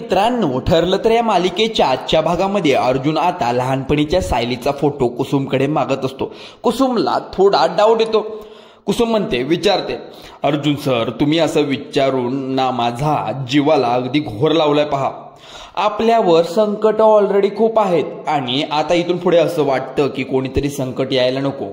मित्रांनो, ठरलं तर या मालिकेच्या आजच्या भागामध्ये अर्जुन आता लहानपणीच्या सायलीचा फोटो कुसुमकडे मागत असतो. कुसुमला थोडा डाऊट येतो. कुसुम विचारते, अर्जुन सर, तुम्ही असं विचारून ना माझा जीवाला अगदी घोर लावलाय पहा. आपल्यावर संकट ऑलरेडी खूप आहेत आणि आता इथून पुढे असं वाटतं की कोणीतरी संकट यायला नको,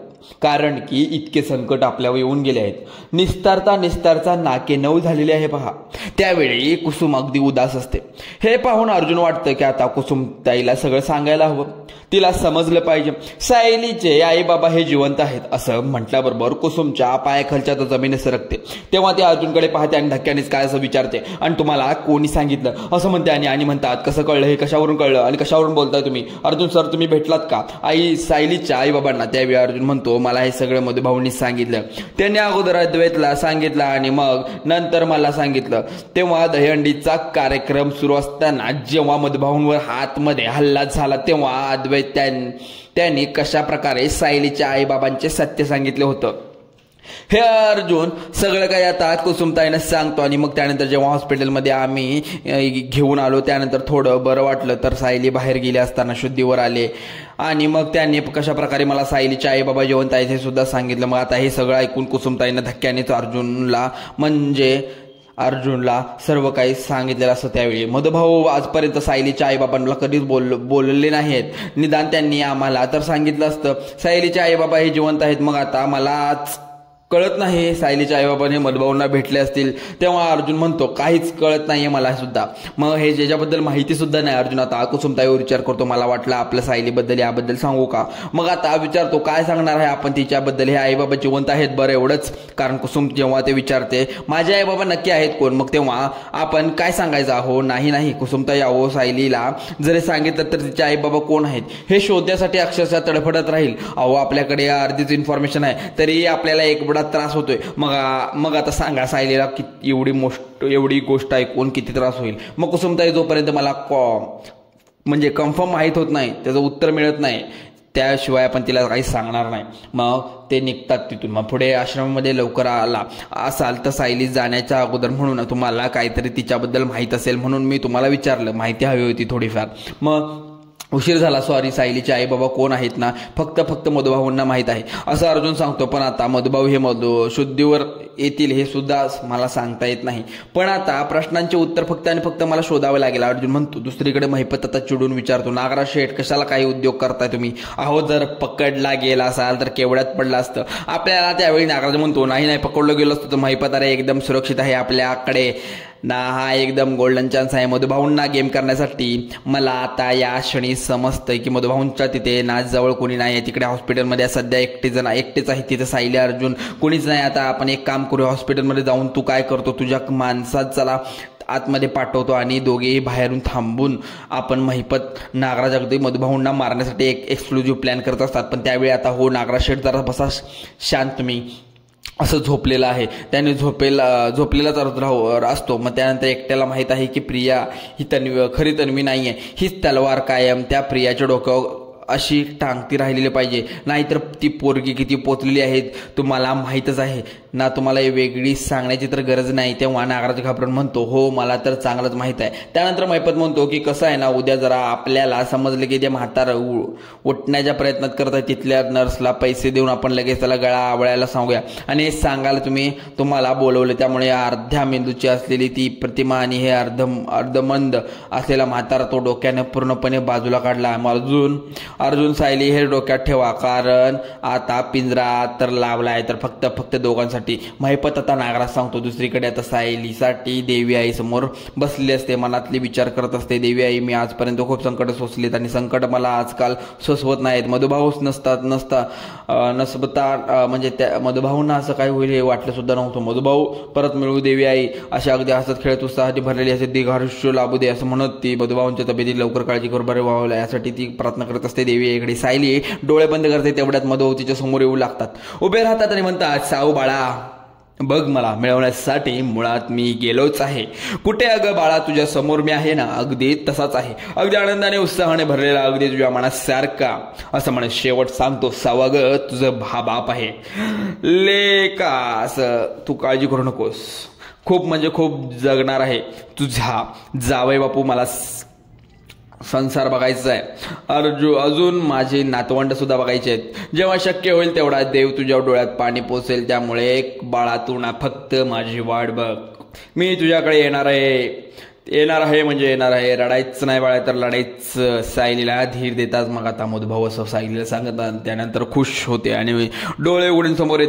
कारण की इतके संकट आपल्यावर येऊन गेले आहेत. निस्तारता नाके नऊ झालेले आहे पहा. त्यावेळी कुसुम अगदी उदास असते. हे पाहून अर्जुन वाटतं की आता कुसुम ताईला सगळं सांगायला हवं. तिला समजलं पाहिजे सायलीचे आई बाबा हे जिवंत आहेत. असं म्हटल्याबरोबर कुसुमच्या पायाखालच्या जमीन सरकते. तेव्हा ते अर्जुनकडे पाहते आणि धक्क्यानेच काय असं विचारते, आणि तुम्हाला कोणी सांगितलं असं म्हणते. आणि म्हणतात, कसं कळलं, हे कशावरून कळलं आणि कशावरून बोलताय तुम्ही? अर्जुन सर, तुम्ही भेटलात का सायलीच्या आई बाबांना? त्यावेळी अर्जुन म्हणतो, मला हे सगळं मधुभाऊंनीच सांगितलं. त्यांनी अगोदर अद्वैतला सांगितलं आणि मग नंतर मला सांगितलं. तेव्हा दहीहंडीचा कार्यक्रम सुरू असताना जेव्हा मधुभाऊंवर हातमध्ये हल्ला झाला तेव्हा अद्वैत त्यांनी कशा प्रकारे सायलीच्या आई बाबांचे सत्य सांगितले होतं. हे अर्जुन सगळं काही आता कुसुमताईनं सांगतो. आणि मग त्यानंतर जेव्हा हॉस्पिटलमध्ये आम्ही घेऊन आलो त्यानंतर थोडं बरं वाटलं. तर सायली बाहेर गेले असताना शुद्धीवर आले आणि मग त्यांनी कशा प्रकारे मला सायलीचे आई बाबा जिवंत आहेत हे सुद्धा सांगितलं. मग आता हे सगळं ऐकून कुसुमताईनं धक्क्यानेच अर्जुनला सर्व काही सांगितलेलं असतं. त्यावेळी मधुभाऊ आजपर्यंत सायलीच्या आईबाबांना कधीच बोलले नाहीत. निदान त्यांनी आम्हाला तर सांगितलं असतं सायलीचे आईबाबा हे जिवंत आहेत. मग आता मलाच कळत नाही सायलीच्या आईबाबांनी मधुभाऊंना भेटले असतील. तेव्हा अर्जुन म्हणतो, काहीच कळत नाहीये मला सुद्धा. मग हे ज्याच्याबद्दल माहिती सुद्धा नाही. अर्जुन आता कुसुमताईवर विचार करतो, मला वाटलं आपल्या सायलीबद्दल याबद्दल सांगू का. मग आता विचारतो, काय सांगणार आहे आपण तिच्याबद्दल? हे आईबाबा जिवंत आहेत बरं, एवढंच. कारण कुसुम जेव्हा ते विचारते माझे आईबाबा नक्की आहेत कोण, मग तेव्हा आपण काय सांगायचं? अहो नाही कुसुमताई, अहो सायलीला जरी सांगितलं तर तिचे आईबाबा कोण आहेत हे शोधण्यासाठी अक्षरशः तडफडत राहील. अहो आपल्याकडे अर्धीच इन्फॉर्मेशन आहे तरी आपल्याला एक बडा त्रास होतोय. मग आता सांगा सायलीला एवढी गोष्ट ऐकून किती त्रास होईल. मग कुसुमताई, जोपर्यंत मला म्हणजे कन्फर्म माहीत होत नाही, त्याचं उत्तर मिळत नाही, त्याशिवाय आपण तिला काही सांगणार नाही. मग ते निघतात तिथून. मग पुढे आश्रमामध्ये लवकर आला असाल तर सायली जाण्याच्या अगोदर म्हणून तुम्हाला काहीतरी तिच्याबद्दल माहीत असेल म्हणून मी तुम्हाला विचारलं, माहिती हवी होती थोडीफार. मग उशीर झाला, सॉरी. सायलीचे आई बाबा कोण आहेत ना फक्त मधुभाऊंना माहीत आहे असं अर्जुन सांगतो. पण आता मधुभाऊ हे शुद्धीवर येतील हे सुद्धा मला सांगता येत नाही. पण आता प्रश्नांचे उत्तर फक्त आणि फक्त मला शोधावे लागेल अर्जुन म्हणतो. दुसरीकडे महिपत आता चिडून विचारतो, नागराज शेठ, कशाला काही उद्योग करताय तुम्ही? अहो जर पकडला गेला असाल तर केवढ्यात पडला असतं आपल्याला. त्यावेळी नागराज म्हणतो, नाही पकडलं गेलो असतो तर महिपत अरे एकदम सुरक्षित आहे आपल्याकडे ना, हा एकदम गोल्डन चान्स आहे मधुभाऊंना गेम करण्यासाठी. मला आता या क्षणी समजतंय की मधुभाऊंच्या तिथे ना जवळ कोणी नाही आहे. तिकडे हॉस्पिटलमध्ये सध्या एकटेच आहे तिथे सायली, अर्जुन कोणीच नाही. आता आपण एक काम करू, हॉस्पिटलमध्ये जाऊन तू काय करतो, तुझ्या माणसात चला आतमध्ये पाठवतो आणि दोघेही बाहेरून थांबून आपण महिपत नागराज अगदी मधुभाऊंना मारण्यासाठी एक एक्सक्लुझिव्ह प्लॅन करत असतात. पण त्यावेळी आता हो नागराज शेठ जरा बसा शांत, मी असं झोपलेला आहे. त्याने झोपलेलाच असतो. मग त्यानंतर एकट्याला माहीत आहे की प्रिया ही खरी तन्वी नाही आहे. हीच तलवार कायम त्या प्रियाच्या डोक्यावर अशी टांगती राहिलेली पाहिजे, नाहीतर ती पोरगी किती पोचलेली आहेत तुम्हाला माहीतच आहे ना. तुम्हाला वेगळी सांगण्याची तर गरज नाही. तेव्हा नागराज घाबरून म्हणतो, हो मला तर चांगलंच माहीत आहे. त्यानंतर महिपत म्हणतो की कसं आहे ना, उद्या जरा आपल्याला समजलं की ते म्हातारं उठण्याच्या प्रयत्नात करत आहे, तिथल्या नर्सला पैसे देऊन आपण लगेच त्याला गळा आवळायला सांगूया आणि सांगायला तुम्हाला बोलवलं. त्यामुळे अर्ध्या मेंदूची असलेली ती प्रतिमा आणि हे अर्धमंद असलेला म्हातारा तो डोक्याने पूर्णपणे बाजूला काढला. अर्जुन सायली हे डोक्यात ठेवा, कारण आता पिंजरा तर लावलाय तर फक्त दोघांसाठी. महिपत आता नागराज सांगतो. दुसरीकडे आता सायलीसाठी देवी आई समोर बसलेली असते, मनातले विचार करत असते. देवी आई, मी आजपर्यंत खूप संकट सोसलीत आणि संकट मला आजकाल सोसवत नाहीत. मधुभाऊच नसता म्हणजे त्या मधुभाऊंना असं काय होईल हे वाटलं सुद्धा नव्हतं. मधुभाऊ परत मिळू देवी आई, अशी अगदी हसत खेळत उत्साहाने भरलेली असे दीर्घायुष्य लाभू दे असं म्हणत ती मधुभाऊंच्या तब्येती लवकर काळजी करून बरे व्हावं यासाठी ती प्रार्थना करत असते. देवी इकडे सायली डोळे बंद करते. तेवढ्यात मधुभाऊ तिच्या समोर येऊ लागतात, उभे राहतात आणि म्हणतात, साऊ बाळा, बघ मला मिळवण्यासाठी मुळात मी गेलोच आहे. कुठे अगं बाळा, तुझ्या समोर मी आहे ना, अगदी तसाच आहे, अगदी आनंदाने उत्साहाने भरलेला, अगदी तुझ्या मनासारखा. असं म्हणत शेवट सांगतो, सावा ग, तुझं बाप आहे लेका, असं तू काळजी करू नकोस. खूप म्हणजे खूप जगणार आहे. तुझा जावई बापू मला संसार बघायचा आहे. अजून माझी नातवंड सुद्धा बघायची आहेत. जेव्हा शक्य होईल तेवढा देव तुझ्या डोळ्यात पाणी पोचेल. त्यामुळे बाळा तू ना फक्त माझी वाट बघ. मी तुझ्याकडे येणार आहे म्हणजे येणार आहे. रडायचं नाही बाळा तर लढायचं. सायलीला धीर देताच मग आता मधुभाऊ असं सायलीला सांगतात. त्यानंतर खुश होते आणि डोळे उघडून समोर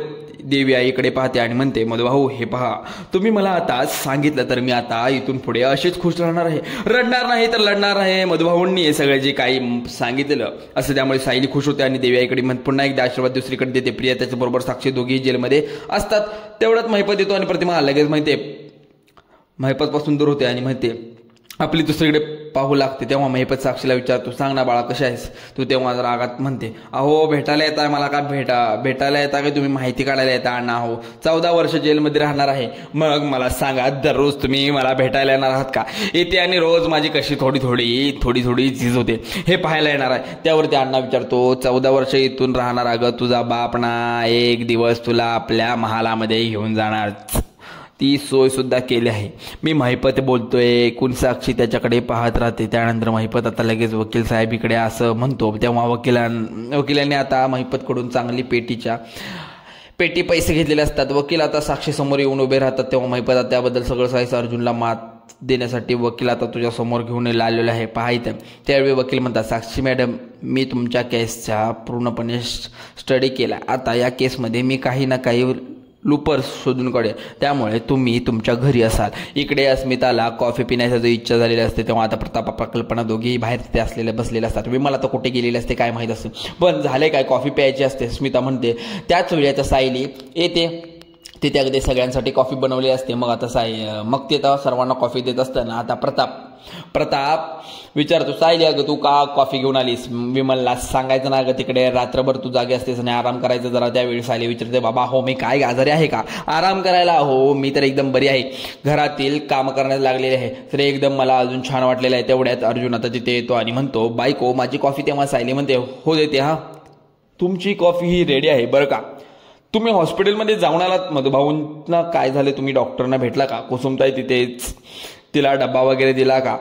देवी आईकडे पाहते आणि म्हणते, मधुभाऊ हे पहा, तुम्ही मला आता सांगितलं तर मी आता इथून पुढे अशीच खुश राहणार आहे. रडणार नाही तर लढणार आहे. मधुभाऊंनी हे सगळे जे काही सांगितलं असं. त्यामुळे सायली खुश होते आणि देवी आईकडे पुन्हा एकदा आशीर्वाद दुसरीकडे देते. प्रिया त्याच्याबरोबर साक्षी दोघेही जेलमध्ये असतात. तेवढ्यात महिपत येतो आणि प्रतिमा लगेच माहिती महिपत पासून दूर होते आणि म्हणते आपली दुसरीकडे पाहू लागते. तेव्हा महिपत साक्षीला विचारतो, सांग ना बाळा कशी आहेस तू. तेव्हा रागात म्हणते, अहो भेटायला येता मला का भेटायला येता का तुम्ही माहिती काढायला येता ना. हो 14 वर्ष जेलमध्ये राहणार आहे. मग मला सांगा दररोज तुम्ही मला भेटायला येणार आहात का. येते आणि रोज माझी कशी थोडी थोडी झीज होते हे पाहायला येणार आहे. त्यावरती अण्णा विचारतो, 14 वर्ष इथून राहणार. अगं तुझा बाप ना एक दिवस तुला आपल्या महालामध्ये घेऊन जाणार. ती सोय सुद्धा केली आहे. मी महिपत बोलतोय. एकूण साक्षी त्याच्याकडे पाहत राहते. त्यानंतर महिपत आता लगेच वकील साहेब इकडे असं म्हणतो. तेव्हा वकिलांनी आता महिपतकडून चांगली पेटी पैसे घेतलेले असतात. वकील आता साक्षी समोर येऊन उभे राहतात. तेव्हा महिपत त्याबद्दल सगळं साहित्य अर्जुनला मात देण्यासाठी वकील आता तुझ्या समोर घेऊन आलेला आहे पाहायचं. त्यावेळी वकील म्हणतात, साक्षी मॅडम मी तुमच्या केसचा पूर्णपणे स्टडी केला. आता या केसमध्ये मी काही ना काही लुपर्स शोधून काढे. त्यामुळे तुम्ही तुमच्या घरी असाल. इकडे अस्मिताला कॉफी पिण्याची जो इच्छा झालेली असते. तेव्हा आता प्रताप कल्पना दोघेही बाहेर तिथे बसलेले असतात. विमल आता कुठे गेलेले असते काय माहीत असते. पण झाले काय, कॉफी प्यायची असते स्मिता म्हणते. त्याच वेळी आता सायली येते. तिथे अगदी सगळ्यांसाठी कॉफी बनवली असते. मग आता मग ते आता सर्वांना कॉफी देत असताना आता प्रताप विचारतो, सायली अगं तू का कॉफी घेऊन आलीस. विमलला सांगायचं ना, अगं तिकडे रात्रभर तू जागे असतेस आणि आराम करायचं जरा. त्यावेळी सायली विचारते, बाबा हो मी काय आजारी आहे का आराम करायला. हो मी तर एकदम बरी आहे. घरातील काम करण्यास लागलेले आहे तर एकदम मला अजून छान वाटलेलं आहे. तेवढ्यात अर्जुन आता तिथे येतो आणि म्हणतो, बायको माझी कॉफी. तेव्हा सायली म्हणते, हो देते. हा तुमची कॉफी ही रेडी आहे बरं का. तुम्ही हॉस्पिटलमध्ये जाऊन आलात. मधुभाऊंना काय झाले, तुम्ही डॉक्टरना भेटला का. कुसुमताई तिथेच, तिला डब्बा वगैरे दिला का.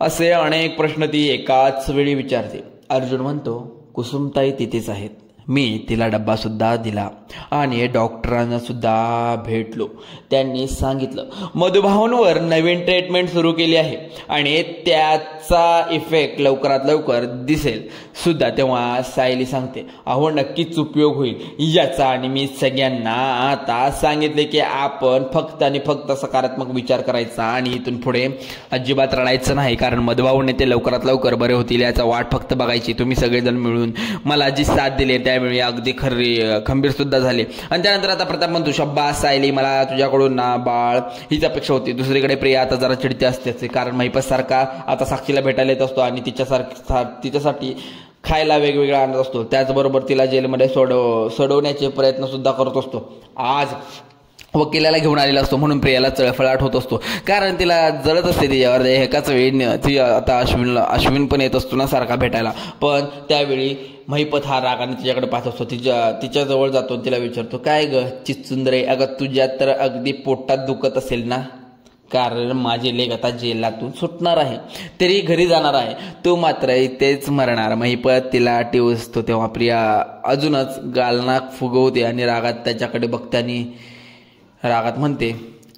असे अनेक प्रश्न ती एकाच वेळी विचारते. अर्जुन म्हणतो, कुसुमताई तिथेच आहेत. मी तिला डब्बा सुद्धा दिला आणि डॉक्टरांना सुद्धा भेटलो. त्यांनी सांगितलं मधुभाऊंवर नवीन ट्रीटमेंट सुरू केली आहे आणि त्याचा इफेक्ट लवकरात लवकर दिसेल सुद्धा. तेव्हा सायली सांगते, अहो नक्कीच उपयोग होईल याचा. आणि मी सगळ्यांना आता सांगितले की आपण फक्त आणि फक्त सकारात्मक विचार करायचा आणि इथून पुढे अजिबात रडायचं नाही. कारण मधुभाऊने ते लवकरात लवकर बरे होतील याचा वाट फक्त बघायची. तुम्ही सगळेजण मिळून मला जी साथ दिली त्यावेळी अगदी खंबीर सुद्धा झाले. आणि त्यानंतर आता प्रताप म्हणतो, शब्बास सायली मला तुझ्याकडून ना बाळ हीच अपेक्षा होती. दुसरीकडे प्रिया आता जरा चिडते असते. कारण महिपत सारखा आता साक्षीला भेटायला येत असतो आणि तिच्यासाठी खायला वेगवेगळा आणत असतो. त्याचबरोबर तिला जेलमध्ये सोडवण्याचे प्रयत्न सुद्धा करत असतो. आज वकिलाला घेऊन आलेला असतो म्हणून प्रियाला चळफळाट होत असतो. कारण तिला जळत असते तिच्यावर. एकाच वेळी ती आता अश्विन पण येत असतो ना सारखा भेटायला. पण त्यावेळी महिपत हा रागाने तिच्याकडे पाहत असतो. तिच्या जवळ जातो तिला विचारतो, काय ग चिचुंदरे, अगं तुझ्या तर अगदी पोटात दुखत असेल ना. कारण माझे लेक आता जेलातून सुटणार आहे, तरी घरी जाणार आहे, तू मात्र इथेच मरणार. महिपत तिला टिवसतो. तेव्हा प्रिया अजूनच गालनाक फुगवते आणि रागात त्याच्याकडे बघतानी रागात म्हणते,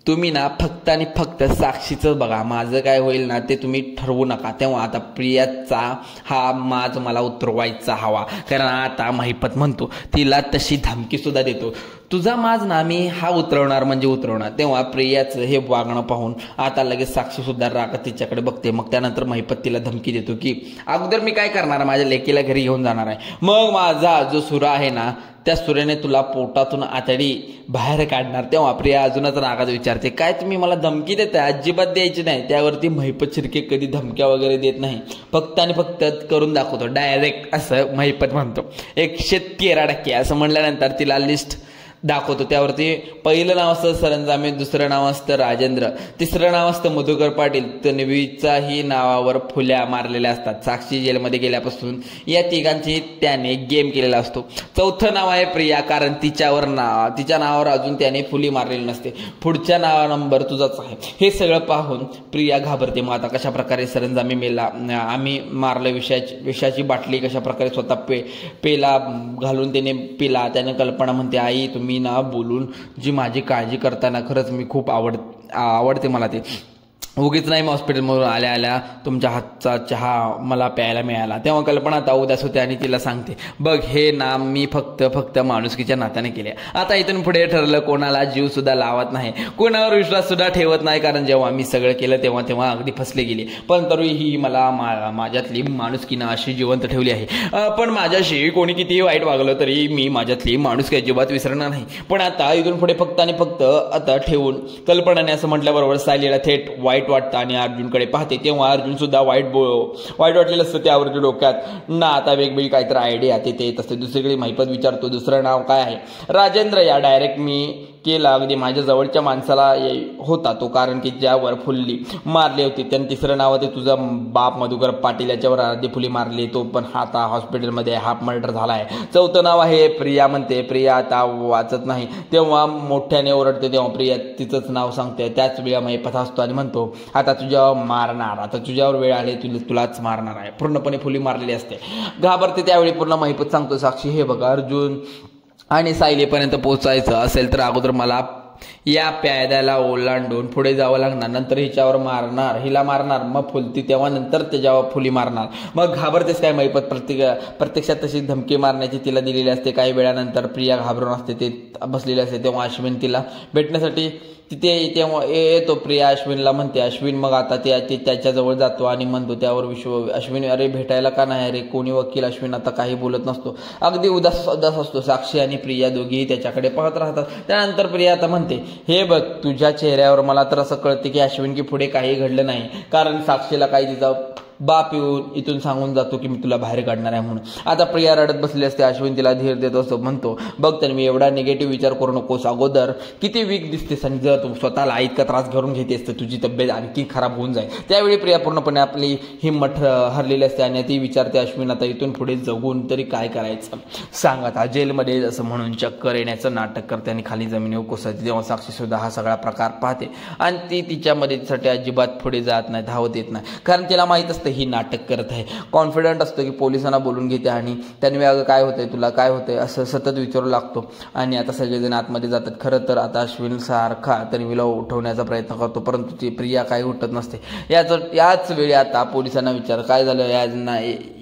तुम्ही ना फक्त आणि फक्त साक्षीचं बघा. माझं काय होईल ना ते तुम्ही ठरवू नका. तेव्हा आता प्रियाचा हा माज मला उतरवायचा हवा. कारण आता महिपत म्हणतो, तिला तशी धमकी सुद्धा देतो, तुझा माज ना मी हा उतरवणार म्हणजे उतरवणार. तेव्हा प्रियाचं हे वागणं पाहून आता लगेच साक्षी सुद्धा रागात तिच्याकडे बघते. मग त्यानंतर महिपत तिला धमकी देतो की अगोदर मी काय करणार, माझ्या लेकीला घरी घेऊन जाणार आहे, मग माझा जो सुरा आहे ना त्या सुरेने तुला पोटातून आतडी बाहेर काढणार. तेव्हा प्रिया अजूनच रागात विचारते, काय तुम्ही मला धमकी देताय, अजिबात द्यायची नाही. त्यावरती महिपत शिर्के कधी धमक्या वगैरे देत नाही, फक्त आणि फक्त करून दाखवतो डायरेक्ट, असं महिपत म्हणतो. 113% असं म्हणल्यानंतर तिला लिस्ट दाखवतो. त्यावरती पहिलं नाव असतं सरंजामे, दुसरं नाव असतं राजेंद्र, तिसरं नाव असतं मधुकर पाटील. तन्वीचाही नावावर फुल्या मारलेल्या असतात. साक्षी जेलमध्ये गेल्यापासून या तिघांची त्याने गेम केलेला असतो. चौथं नाव आहे प्रिया, कारण तिच्या नावावर अजून त्याने फुली मारलेली नसते. पुढच्या नंबर तुझाच आहे. हे सगळं पाहून प्रिया घाबरते. मग आता कशा प्रकारे सरंजामी मेला, आम्ही मारलं, विषाची बाटली कशा प्रकारे स्वतः पेला घालून त्याने पिला. त्याने कल्पना म्हणते, आई तुम्ही ना बोलून जी माझी काळजी करताना खरंच मी खूप आवडते मला ते. उगीच नाही, मग हॉस्पिटलमधून आल्या तुमच्या हातचा चहा मला प्यायला मिळाला. तेव्हा कल्पना आता उदास होते आणि तिला सांगते, बघ हे नाम मी फक्त माणुसकीच्या नात्याने केले. आता इथून पुढे ठरलं कोणाला जीव सुद्धा लावत नाही, कोणावर विश्वास सुद्धा ठेवत नाही, कारण जेव्हा मी सगळं केलं तेव्हा अगदी फसले गेले. पण तरीही मला माझ्यातली माणुसकीनं अशी जिवंत ठेवली आहे. पण माझ्याशी कोणी कितीही वाईट वागलं तरी मी माझ्यातली माणुसकी अजिबात विसरणार नाही. पण आता इथून पुढे फक्त आता ठेवून कल्पनाने असं म्हटल्याबरोबर सायलीला थेट वाईट वाटतं आणि अर्जुनकडे पाहते. तेव्हा अर्जुन सुद्धा वाईट वाटलेलं असतं. त्यावरती डोक्यात ना आता वेगवेगळी काहीतरी आयडिया ते येत असते. दुसरीकडे महिपत विचारतो, दुसरं नाव काय आहे? राजेंद्र. या डायरेक्ट मी केला, अगदी माझ्या जवळच्या माणसाला होता तो, कारण की ज्यावर फुल्ली मारली होती. त्यानं तिसरं नाव ते तुझा बाप मधुकर पाटील, याच्यावर अर्धी फुली मारली, तो पण आता हॉस्पिटलमध्ये हाफ मर्डर झाला आहे. चौथं नाव आहे प्रिया. म्हणते प्रिया आता वाचत नाही. तेव्हा मोठ्याने ओरडते. तेव्हा प्रिया तिचंच नाव सांगते. त्याच वेळा महिपत असतो आणि म्हणतो, आता तुझ्यावर मारणार, आता तुझ्यावर वेळ आली, तुलाच मारणार आहे. पूर्णपणे फुली मारलेली असते. घाबरते. त्यावेळी पूर्ण महिपत सांगतो, साक्षी हे बघा, अर्जुन आणि सायलीपर्यंत पोहोचायचं असेल तर अगोदर मला या प्यायद्याला ओलांडून पुढे जावं लागणार, नंतर हिला मारणार, मग फुलती तेव्हा नंतर त्याच्यावर फुली मारणार. मग घाबरतेस काय? महिपत प्रत्यक्षात तशी धमकी मारण्याची तिला दिलेली असते. काही वेळानंतर प्रिया घाबरून असते, ते बसलेले असते. तेव्हा अश्विन तिला भेटण्यासाठी तिथे तेव्हा येतो. प्रिया अश्विनला म्हणते. अश्विन मग आता त्याच्याजवळ जातो आणि म्हणतो, त्यावर अश्विन अरे भेटायला का नाही अरे, कोणी वकील? अश्विन आता काही बोलत नसतो, अगदी उदास असतो. साक्षी आणि प्रिया दोघीही त्याच्याकडे पाहत राहतात. त्यानंतर प्रिया आता म्हणते, हे बघ तुझ्या चेहऱ्यावर मला तर असं कळते की अश्विन की पुढे काही घडलं नाही, कारण साक्षीला काही तिचा बाप येऊन इथून सांगून जातो की मी तुला बाहेर काढणार आहे म्हणून. आता प्रिया रडत बसली असते. अश्विन तिला धीर देत असतो. म्हणतो, बघ तर मी एवढा निगेटिव्ह विचार करू नकोस. अगोदर किती वीक दिसतेस आणि जर तू स्वतःला इतका त्रास घेऊन घेतेस तर तुझी तब्येत आणखी खराब होऊन जाईल. त्यावेळी प्रिया पूर्णपणे आपली हिंमत हरलेली असते आणि ती विचारते, अश्विन आता इथून पुढे जगून तरी काय करायचं सांग? आता जेलमध्ये असं म्हणून चक्कर येण्याचं नाटक करते आणि खाली जमिनीवर कोसळते. तेव्हा साक्षी सुद्धा हा सगळा प्रकार पाहते आणि ती तिच्या मदतीसाठी अजिबात पुढे जात नाही, धावत येत नाही, कारण तिला माहीत असतं ही नाटक करत आहे. कॉन्फिडंट असतो की पोलिसांना बोलून घेते आणि त्यांनी अगं काय होतंय तुला, काय होतंय असं सतत विचारू लागतो. आणि आता सगळेजण आतमध्ये जातात. खरं तर आता अश्विन सारखा तन्वीला उठवण्याचा प्रयत्न करतो, परंतु ती प्रिया काही उठत नसते. याच वेळी आता पोलिसांना विचार, काय झालं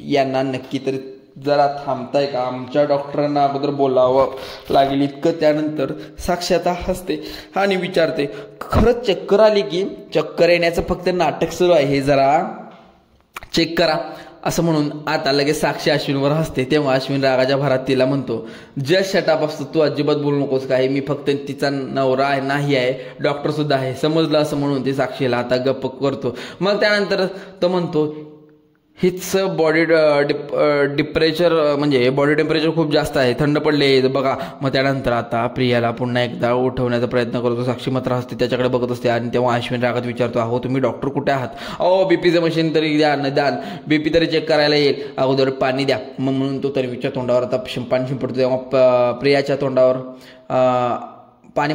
यांना नक्की तरी जरा थांबताय का? आमच्या डॉक्टरांना अगोदर बोलावं लागेल इतकं. त्यानंतर साक्षी आता हसते आणि विचारते, खरंच चक्कर आली की? चक्कर येण्याचं फक्त नाटक सुरू आहे, हे जरा चेक करा असं म्हणून आता लगेच साक्षी अश्विनवर हसते. तेव्हा अश्विन रागाच्या भरात तिला म्हणतो, जस्ट शटअप असतो, तू अजिबात बोलू नकोस. काय मी फक्त तिचा नवरा नाही आहे, डॉक्टर सुद्धा आहे, समजलं असं म्हणून ते साक्षीला आता गप्प करतो. मग त्यानंतर तो म्हणतो, हिच बॉडी टेम्परेचर खूप जास्त आहे, थंड पडले बघा. मग त्यानंतर आता प्रियाला पुन्हा एकदा उठवण्याचा प्रयत्न करतो. साक्षी मात्र असते, त्याच्याकडे बघत असते आणि तेव्हा अश्विन रागात विचारतो, अहो तुम्ही डॉक्टर कुठे आहात? अहो बीपीचं मशीन तरी द्या, निदान बीपी तरी चेक करायला येईल, अगोदर पाणी द्या. मग म्हणून तो तन्वीच्या तोंडावर आता पाणी शिंपडतो. तेव्हा प्रियाच्या तोंडावर पाणी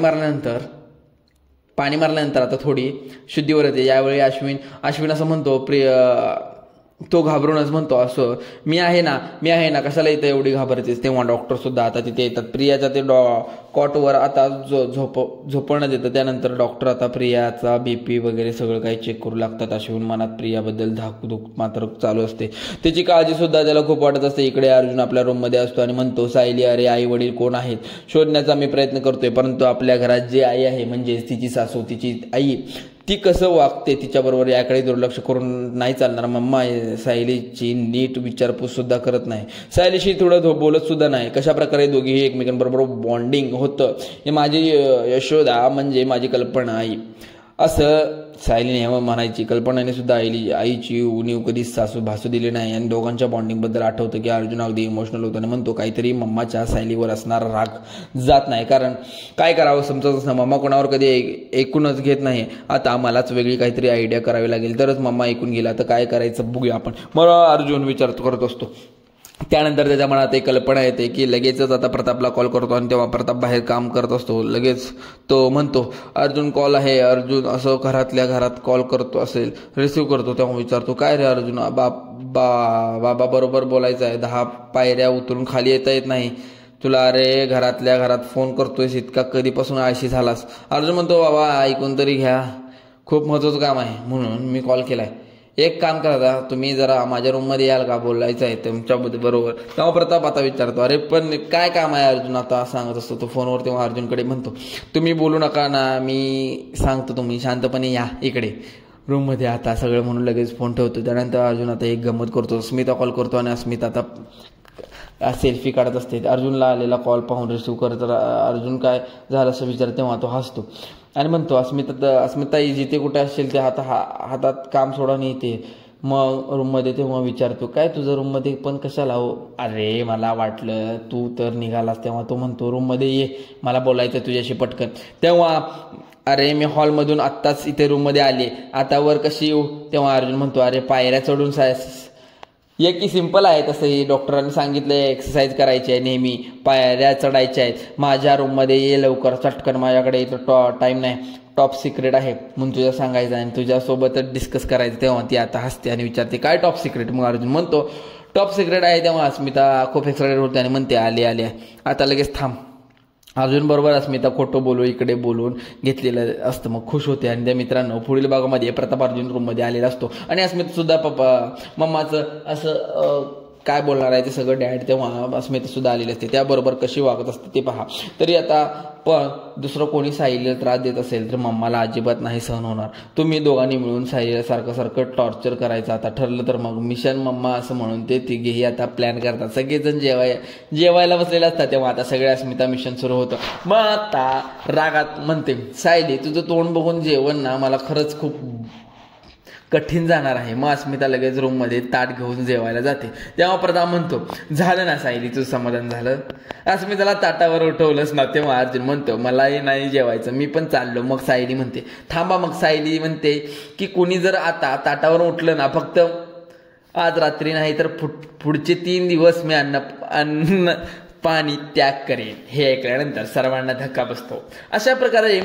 मारल्यानंतर आता थोडी शुद्धीवर येते. यावेळी अश्विन असं म्हणतो, तो घाबरूनच म्हणतो, असं मी आहे ना कशाला इथं एवढी घाबरतेस? तेव्हा डॉक्टर सुद्धा आता तिथे येतात. प्रियाच्या ते कॉटवर आता झोपवण्यात येतं. त्यानंतर डॉक्टर आता प्रियाचा बीपी वगैरे सगळं काही चेक करू लागतात. अश्विन मनात प्रियाबद्दल धाकधूक मात्र चालू असते. त्याची काळजी सुद्धा त्याला खूप वाटत असते. इकडे अर्जुन आपल्या रूममध्ये असतो आणि म्हणतो, सायली अरे आई वडील कोण आहेत शोधण्याचा मी प्रयत्न करतोय, परंतु आपल्या घरात जे आई आहे म्हणजेच तिची सासू, तिची आई, ती कसं वागते तिच्याबरोबर याकडे दुर्लक्ष करून नाही चालणार. मम्मा सायलीची नीट विचारपूस सुद्धा करत नाही, सायलीशी थोडं बोलत सुद्धा नाही. कशा प्रकारे दोघीही एकमेकांबरोबर बॉन्डिंग होतं हे माझी यशोदा म्हणजे माझी कल्पना आई असं सायलीने म्हणायची. कल्पनाने सुद्धा आईची उणीव कधीच भासू दिली नाही आणि दोघांच्या बॉन्डिंगबद्दल आठवतं की अर्जुन अगदी इमोशनल होतो आणि म्हणतो काहीतरी मम्माच्या सायलीवर असणारा राग जात नाही, कारण काय करावं समजत असं. मम्मा कोणावर कधी ऐकूनच घेत नाही. आता मलाच वेगळी काहीतरी आयडिया करावी लागेल तरच मम्मा ऐकून गेला, तर काय करायचं बघूया आपण, मला अर्जुन विचार करत असतो. त्यानंतर त्याच्या मनात एक कल्पना येते की लगेचच आता प्रतापला कॉल करतो आणि तेव्हा प्रताप बाहेर काम करत असतो. लगेच तो म्हणतो अर्जुन कॉल आहे. अर्जुन असं घरातल्या घरात कॉल करतो असेल, रिसिव्ह करतो. तेव्हा विचारतो काय रे अर्जुन, बाबा बरोबर बोलायचं आहे, 10 पायऱ्या उतरून खाली येता येत नाही तुला. अरे घरातल्या घरात फोन करतोयस, इतका कधीपासून आळशी झालास. अर्जुन म्हणतो बाबा ऐकून तरी घ्या, खूप महत्त्वाचं काम आहे म्हणून मी कॉल केलाय. एक काम करा, तुम्ही जरा माझ्या रूममध्ये याल का, बोलायचं आहे तुमच्या बरोबर. तेव्हा प्रताप आता विचारतो अरे पण काय काम आहे अर्जुन, आता सांगत असतो तो फोनवर. तेव्हा अर्जुनकडे म्हणतो तुम्ही बोलू नका ना, मी सांगतो, तुम्ही शांतपणे या इकडे रूममध्ये आता सगळं म्हणून लगेच फोन ठेवतो. त्यानंतर अर्जुन आता एक गंमत करतो, अस्मिता कॉल करतो आणि अस्मिता आता सेल्फी काढत असते. अर्जुनला आलेला कॉल पाहून रिसिव्ह करत अर्जुन काय झालं असं विचारते. तेव्हा तो हसतो आणि म्हणतो अस्मिता जिथे कुठे असेल ते हातात काम सोडा नाही येते मग रूममध्ये. तेव्हा विचारतो काय तुझं रूममध्ये पण कशाला हो. अरे मला वाटलं तू तर निघालास. तेव्हा तो म्हणतो रूममध्ये ये, मला बोलायचं तुझ्याशी पटकन. तेव्हा अरे मी हॉलमधून आत्ताच इथे रूममध्ये आले, आता वर कशी येऊ. तेव्हा अर्जुन म्हणतो अरे पायऱ्या चढून एक की सिंपल आहे, तसंही डॉक्टरांनी सांगितलंय एक्सरसाइज करायची आहे, नेहमी पायऱ्या चढायच्या आहेत. माझ्या रूममध्ये ये लवकर चटकन, माझ्याकडे इथं टाईम नाही, टॉप सिक्रेट आहे म्हणून तुझ्या सांगायचं आणि तुझ्यासोबतच डिस्कस करायचं. तेव्हा ती आता हसते आणि विचारते काय टॉप सिक्रेट. मग अर्जुन म्हणतो टॉप सिक्रेट आहे. तेव्हा अस्मिता खूप एक्साइटेड होते आणि म्हणते आले आता लगेच थांब. अर्जुन बरोबर अस्मिता खोटं बोलू इकडे बोलून घेतलेलं असतं, मग खुश होते. आणि त्या मित्रांनो पुढील भागामध्ये प्रताप अर्जुन रूममध्ये आलेला असतो आणि अस्मिता सुद्धा मम्माचं असं काय बोलणार आहे ते सगळं डॅड. तेव्हा अस्मिता सुद्धा आलेली असते, त्याबरोबर कशी वागत असते ते पहा. तरी आता पण दुसरं कोणी सायलीला त्रास देत असेल तर मम्माला अजिबात नाही सहन होणार. तुम्ही दोघांनी मिळून सायलीला सारखं टॉर्चर करायचं आता ठरलं तर मग मिशन मम्मा असं म्हणून ते तिघेही आता प्लॅन करतात. सगळेजण जेवायला बसलेले असतात. तेव्हा आता सगळ्या अस्मिता मिशन सुरू होतं. मग आता रागात म्हणते सायली तुझं तोंड बघून जेवण ना मला खरंच खूप कठीण जाणार आहे. मग अस्मिता लगेच रूममध्ये ताट घेऊन जेवायला जाते. तेव्हा प्रताप म्हणतो झालं ना सायली तुझं समाधान झालं. अस्मिताला ताटावर उठवलंच ना. तेव्हा अर्जुन म्हणतो मलाही नाही जेवायचं, मी पण चाललो. मग सायली म्हणते थांबा. मग सायली म्हणते की कुणी जर आता ताटावर उठलं ना, फक्त आज रात्री नाही तर पुढचे 3 दिवस मी अन्न पाणी त्याग करेन. हे ऐकल्यानंतर सर्वांना धक्का बसतो. अशा प्रकारे